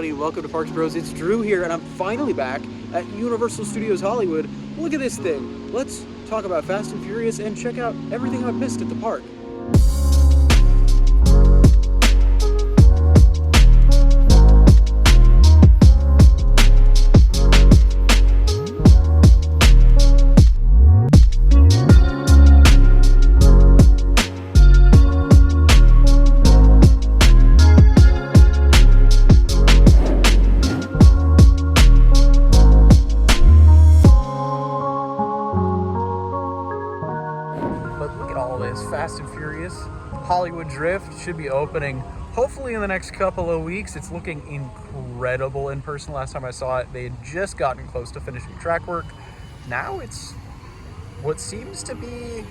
everybody. Welcome to Parks Bros. It's Drew here, and I'm finally back at Universal Studios Hollywood. Look at this thing. Let's talk about Fast and Furious and check out everything I've missed at the park. Fast and Furious Hollywood Drift should be opening hopefully in the next couple of weeks. It's looking incredible in person. Last time I saw it, they had just gotten close to finishing track work. Now it's what seems to be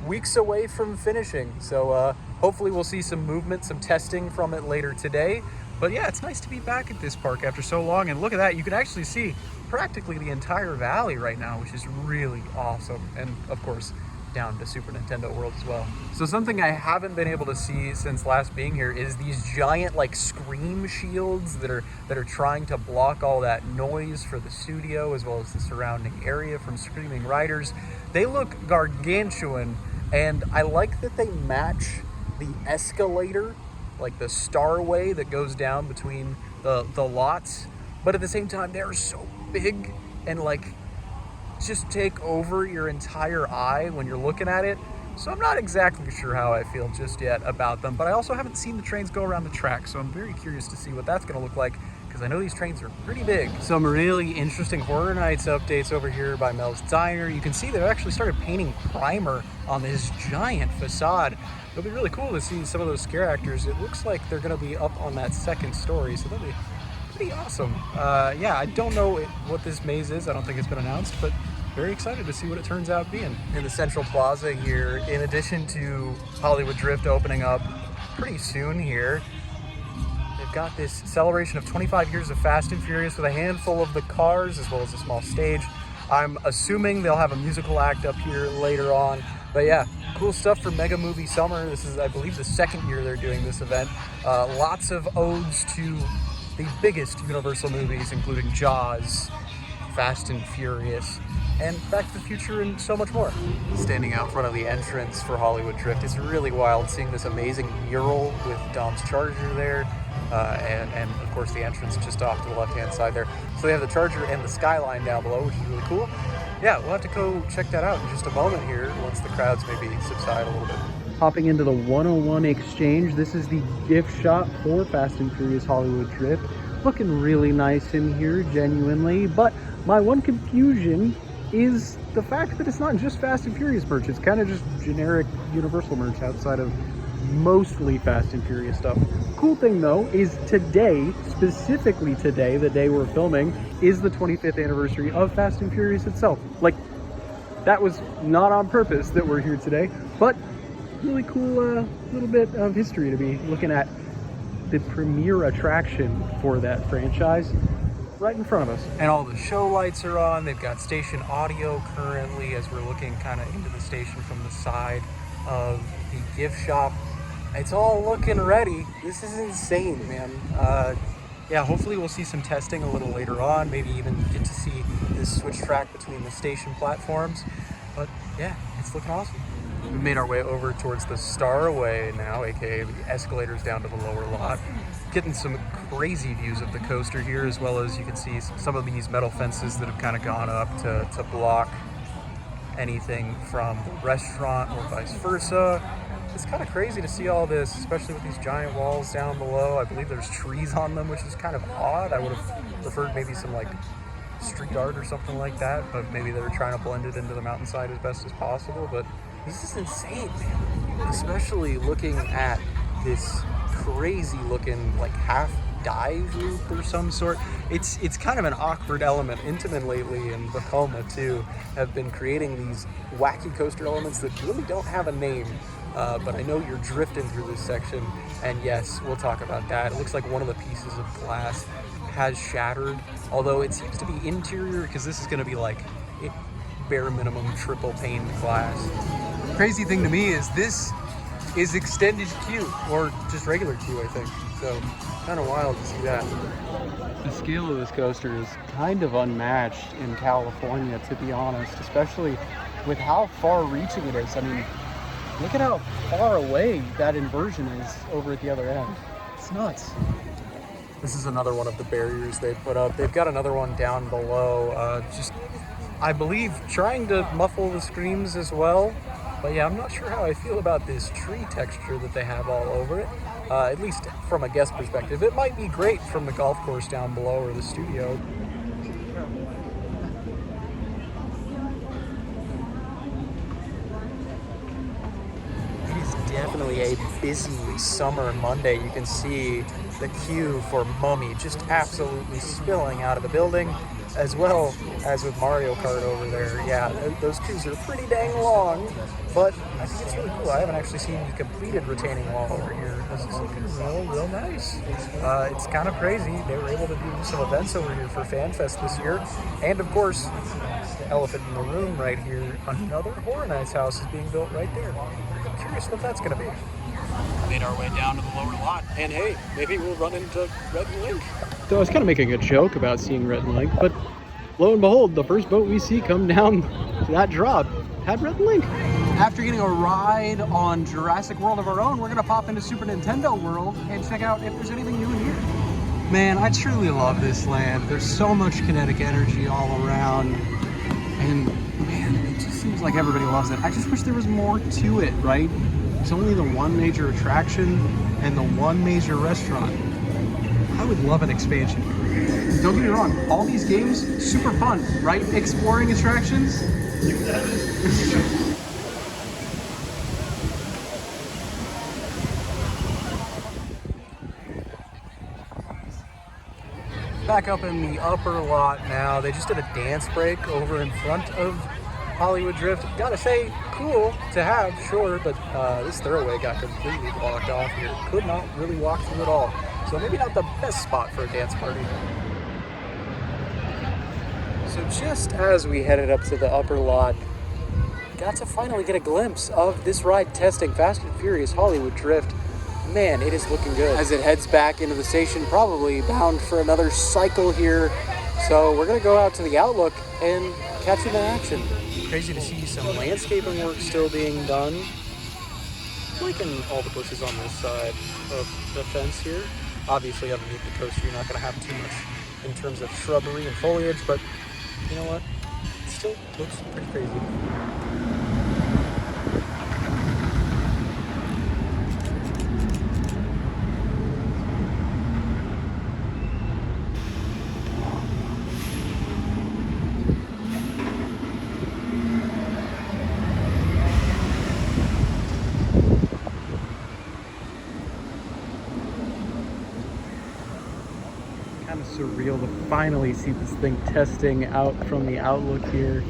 weeks away from finishing. So hopefully we'll see some movement, some testing from it later today. But yeah, it's nice to be back at this park after so long. And look at that, you can actually see practically the entire valley right now, which is really awesome. And of course, down to Super Nintendo World as well. So something I haven't been able to see since last being here is these giant like scream shields that are trying to block all that noise for the studio as well as the surrounding area from screaming riders. They look gargantuan, and I like that they match the escalator, like the starway that goes down between the lots, but at the same time they're so big and like just take over your entire eye when you're looking at it. So I'm not exactly sure how I feel just yet about them, but I also haven't seen the trains go around the track, so I'm very curious to see what that's going to look like, because I know these trains are pretty big. Some really interesting Horror Nights updates over here by Mel's Diner. You can see they've actually started painting primer on this giant facade. It'll be really cool to see some of those scare actors. It looks like they're going to be up on that second story, so that'll be pretty awesome. Yeah, I don't know what this maze is. I don't think it's been announced, but very excited to see what it turns out being. In the Central Plaza here, in addition to Hollywood Drift opening up pretty soon here, they've got this celebration of 25 years of Fast and Furious with a handful of the cars as well as a small stage. I'm assuming they'll have a musical act up here later on. But yeah, cool stuff for Mega Movie Summer. This is, I believe, the second year they're doing this event. Lots of odes to the biggest Universal movies, including Jaws, Fast and Furious, and Back to the Future, and so much more. Standing out front of the entrance for Hollywood Drift, it's really wild seeing this amazing mural with Dom's Charger there, and of course the entrance just off to the left-hand side there. So they have the Charger and the skyline down below, which is really cool. Yeah, we'll have to go check that out in just a moment here, once the crowds maybe subside a little bit. Hopping into the 101 Exchange, this is the gift shop for Fast and Furious Hollywood Drift. Looking really nice in here, genuinely, but my one confusion is the fact that it's not just Fast and Furious merch. It's kind of just generic Universal merch outside of mostly Fast and Furious stuff. Cool thing though is today, specifically today, the day we're filming, is the 25th anniversary of Fast and Furious itself. Like, that was not on purpose that we're here today, but really cool little bit of history to be looking at the premier attraction for that franchise right in front of us. And all the show lights are on. They've got station audio currently as we're looking kind of into the station from the side of the gift shop. It's all looking ready. This is insane, man. Yeah, hopefully we'll see some testing a little later on, maybe even get to see this switch track between the station platforms. But yeah, it's looking awesome. We made our way over towards the Starway now, aka the escalators down to the lower lot. Getting some crazy views of the coaster here, as well as you can see some of these metal fences that have kind of gone up to block anything from the restaurant or vice versa. It's kind of crazy to see all this, especially with these giant walls down below. I believe there's trees on them, which is kind of odd. I would have preferred maybe some like street art or something like that, but maybe they were trying to blend it into the mountainside as best as possible. But this is insane, man. Especially looking at this crazy looking like half dive loop or some sort. It's kind of an awkward element. Intamin lately and Vekoma too have been creating these wacky coaster elements that really don't have a name. But I know you're drifting through this section, and yes, we'll talk about that. It looks like one of the pieces of glass has shattered, although it seems to be interior, because this is going to be like bare minimum triple pane glass. Crazy thing to me is this is extended queue, or just regular queue, I think. So kind of wild to see that. The scale of this coaster is kind of unmatched in California, to be honest, especially with how far reaching it is. I mean, look at how far away that inversion is over at the other end. It's nuts. This is another one of the barriers they put up. They've got another one down below, just, I believe, trying to muffle the screams as well. But yeah, I'm not sure how I feel about this tree texture that they have all over it, at least from a guest perspective. It might be great from the golf course down below or the studio. It is definitely a busy summer Monday. You can see the queue for Mummy just absolutely spilling out of the building, as well as with Mario Kart over there. Yeah, those queues are pretty dang long, but I think it's really cool. I haven't actually seen the completed retaining wall over here. This is looking real nice. It's kind of crazy. They were able to do some events over here for FanFest this year. And of course, the elephant in the room right here, another Horror Nights house is being built right there. I'm curious what that's going to be. Made our way down to the lower lot, and hey, maybe we'll run into Rhett and Link. So I was kind of making a joke about seeing Rhett and Link, but lo and behold, the first boat we see come down to that drop had Rhett and Link. After getting a ride on Jurassic World of our own, we're gonna pop into Super Nintendo World and check out if there's anything new in here. Man, I truly love this land. There's so much kinetic energy all around, and man, it just seems like everybody loves it. I just wish there was more to it, right? It's only the one major attraction and the one major restaurant. I would love an expansion. Don't get me wrong, all these games, super fun, right? Exploring attractions. Back up in the upper lot now. They just did a dance break over in front of Hollywood Drift. Gotta say, cool to have, sure, but this thoroughway got completely blocked off here. Could not really walk through at all. So maybe not the best spot for a dance party. So just as we headed up to the upper lot, got to finally get a glimpse of this ride testing Fast and Furious Hollywood Drift. Man, it is looking good. As it heads back into the station, probably bound for another cycle here. So we're gonna go out to the Outlook and catch it in action. Crazy to see some landscaping work still being done. Liking all the bushes on this side of the fence here. Obviously underneath the coaster you're not going to have too much in terms of shrubbery and foliage, but you know what? It still looks pretty crazy. Kind of surreal to finally see this thing testing out from the Outlook here.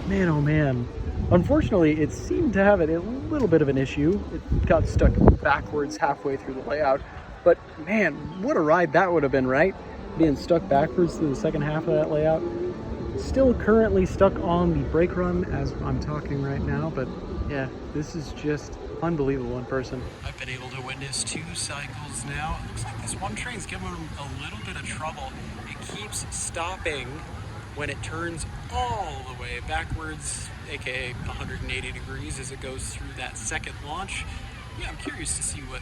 Man, oh man. Unfortunately, it seemed to have a little bit of an issue. It got stuck backwards halfway through the layout. But man, what a ride that would have been, right? Being stuck backwards through the second half of that layout. Still currently stuck on the brake run as I'm talking right now, but yeah, this is just unbelievable in person. I've been able to witness 2 cycles now. It looks like this one train's giving them a little bit of trouble. It keeps stopping when it turns all the way backwards, aka 180 degrees as it goes through that second launch. Yeah, I'm curious to see what,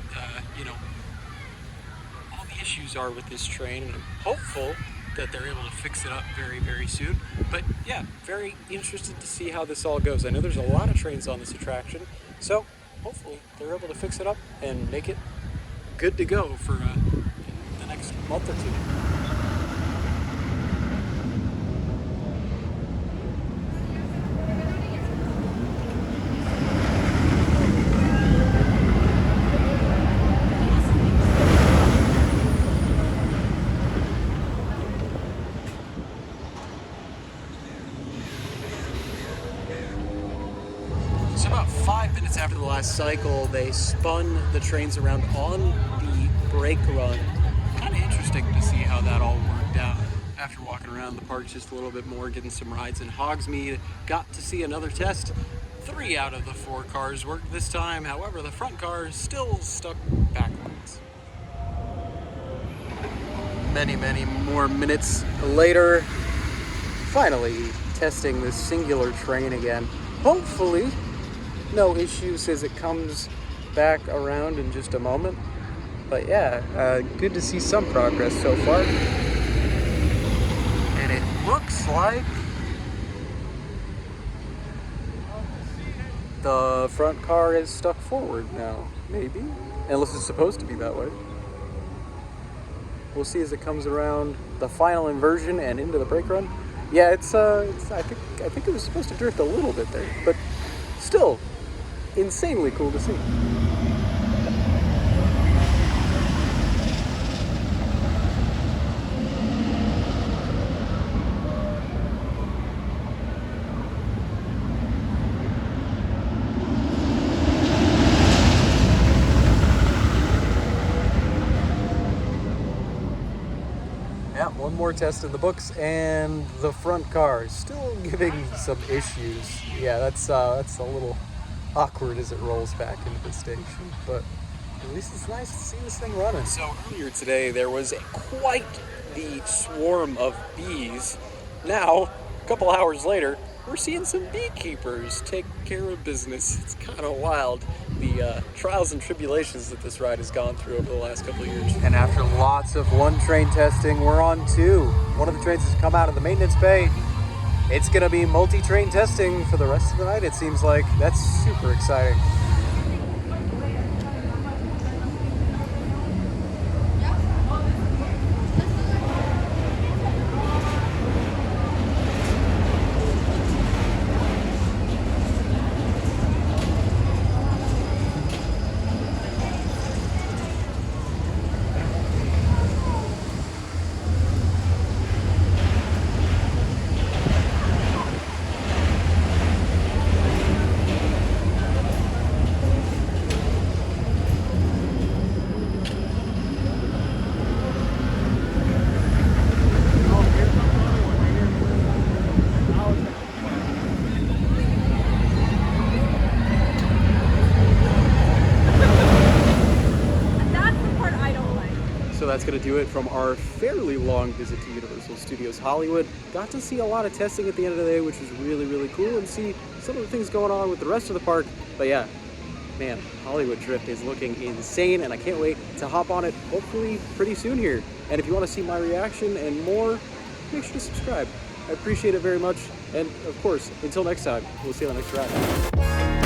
all the issues are with this train, and I'm hopeful that they're able to fix it up very soon. But yeah, very interested to see how this all goes. I know there's a lot of trains on this attraction, so hopefully they're able to fix it up and make it good to go for the next month or two. So about 5 minutes after the last cycle, they spun the trains around on the brake run. Kind of interesting to see how that all worked out. After walking around the park just a little bit more, getting some rides in Hogsmeade, got to see another test. 3 out of the 4 cars worked this time. However, the front car is still stuck backwards. many more minutes later, finally testing this singular train again. Hopefully no issues as it comes back around in just a moment. But yeah, good to see some progress so far. And it looks like the front car is stuck forward now, maybe. Unless it's supposed to be that way. We'll see as it comes around the final inversion and into the brake run. Yeah, I think it was supposed to drift a little bit there, but still insanely cool to see. Yeah, one more test in the books, and the front car is still giving some issues. Yeah, that's a little awkward as it rolls back into the station, but at least it's nice to see this thing running. So earlier today, there was quite the swarm of bees. Now, a couple hours later, we're seeing some beekeepers take care of business. It's kind of wild, the trials and tribulations that this ride has gone through over the last couple of years. And after lots of one train testing, we're on two. One of the trains has come out of the maintenance bay. It's gonna be multi-train testing for the rest of the night, it seems like. That's super exciting. So that's going to do it from our fairly long visit to Universal Studios Hollywood. Got to see a lot of testing at the end of the day, which was really cool, and see some of the things going on with the rest of the park. But yeah, man, Hollywood Drift is looking insane, and I can't wait to hop on it hopefully pretty soon here. And if you want to see my reaction and more, make sure to subscribe. I appreciate it very much. And of course, until next time, we'll see you on the next ride.